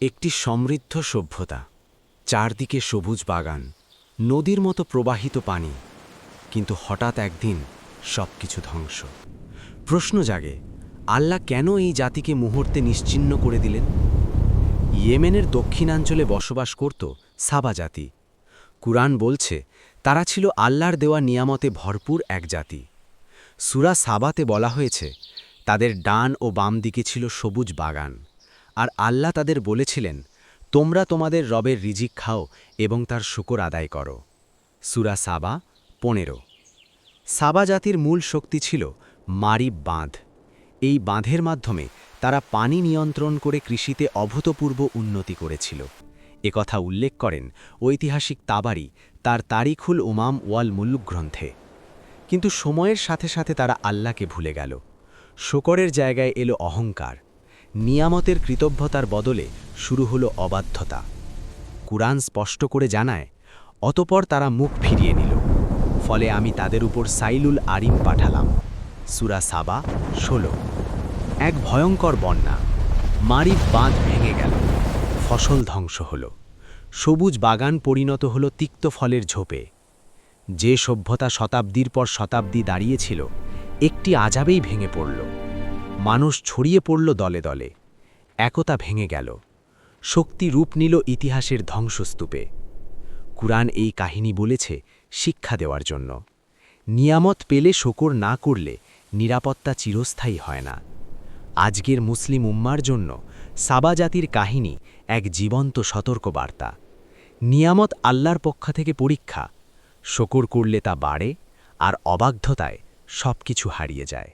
একটি সমৃদ্ধ সভ্যতা, চারদিকে সবুজ বাগান, নদীর মতো প্রবাহিত পানি, কিন্তু হঠাৎ একদিন সবকিছু ধ্বংস। প্রশ্ন জাগে, আল্লাহ কেন এই জাতিকে মুহূর্তে নিশ্চিহ্ন করে দিলেন? ইয়েমেনের দক্ষিণাঞ্চলে বসবাস করত সাবা জাতি। কুরআন বলছে তারা ছিল আল্লাহর দেওয়া নিয়ামতে ভরপুর এক জাতি। সূরা সাবাতে বলা হয়েছে তাদের ডান ও বাম দিকে ছিল সবুজ বাগান, আর আল্লাহ তাদের বলেছিলেন, তোমরা তোমাদের রবের রিজিক খাও এবং তার শুকর আদায় করো। সূরা সাবা 15। সাবা জাতির মূল শক্তি ছিল মারিব বাঁধ। এই বাঁধের মাধ্যমে তারা পানি নিয়ন্ত্রণ করে কৃষিতে অভূতপূর্ব উন্নতি করেছিল। একথা উল্লেখ করেন ঐতিহাসিক তাবারি তার তারিখুল উমাম ওয়াল মুলুক গ্রন্থে। কিন্তু সময়ের সাথে সাথে তারা আল্লাহকে ভুলে গেল। শকরের জায়গায় এলো অহংকার। নিয়ামতের কৃতজ্ঞতার বদলে শুরু হলো অবাধ্যতা। কুরআন স্পষ্ট করে জানায়, অতপর তারা মুখ ফিরিয়ে নিল, ফলে আমি তাদের উপর সাইলুল আরিম পাঠালাম। সূরা সাবা 16। এক ভয়ঙ্কর বন্যা, মারিব বাঁধ ভেঙে গেল, ফসল ধ্বংস হল, সবুজ বাগান পরিণত হল তিক্ত ফলের ঝোপে। যে সভ্যতা শতাব্দীর পর শতাব্দী দাঁড়িয়েছিল, একটি আযাবেই ভেঙে পড়ল। মানুষ ছড়িয়ে পড়ল দলে দলে, একতা ভেঙে গেল, শক্তি রূপ নিল ইতিহাসের ধ্বংসস্তূপে। কুরআন এই কাহিনী বলেছে শিক্ষা দেওয়ার জন্য। নিয়ামত পেলে শকর না করলে নিরাপত্তা চিরস্থায়ী হয় না। আজকের মুসলিম উম্মার জন্য সাবা জাতির কাহিনী এক জীবন্ত সতর্কবার্তা। নিয়ামত আল্লাহর পক্ষ থেকে পরীক্ষা, শকর করলে তা বাড়ে, আর অবাধ্যতায় সবকিছু হারিয়ে যায়।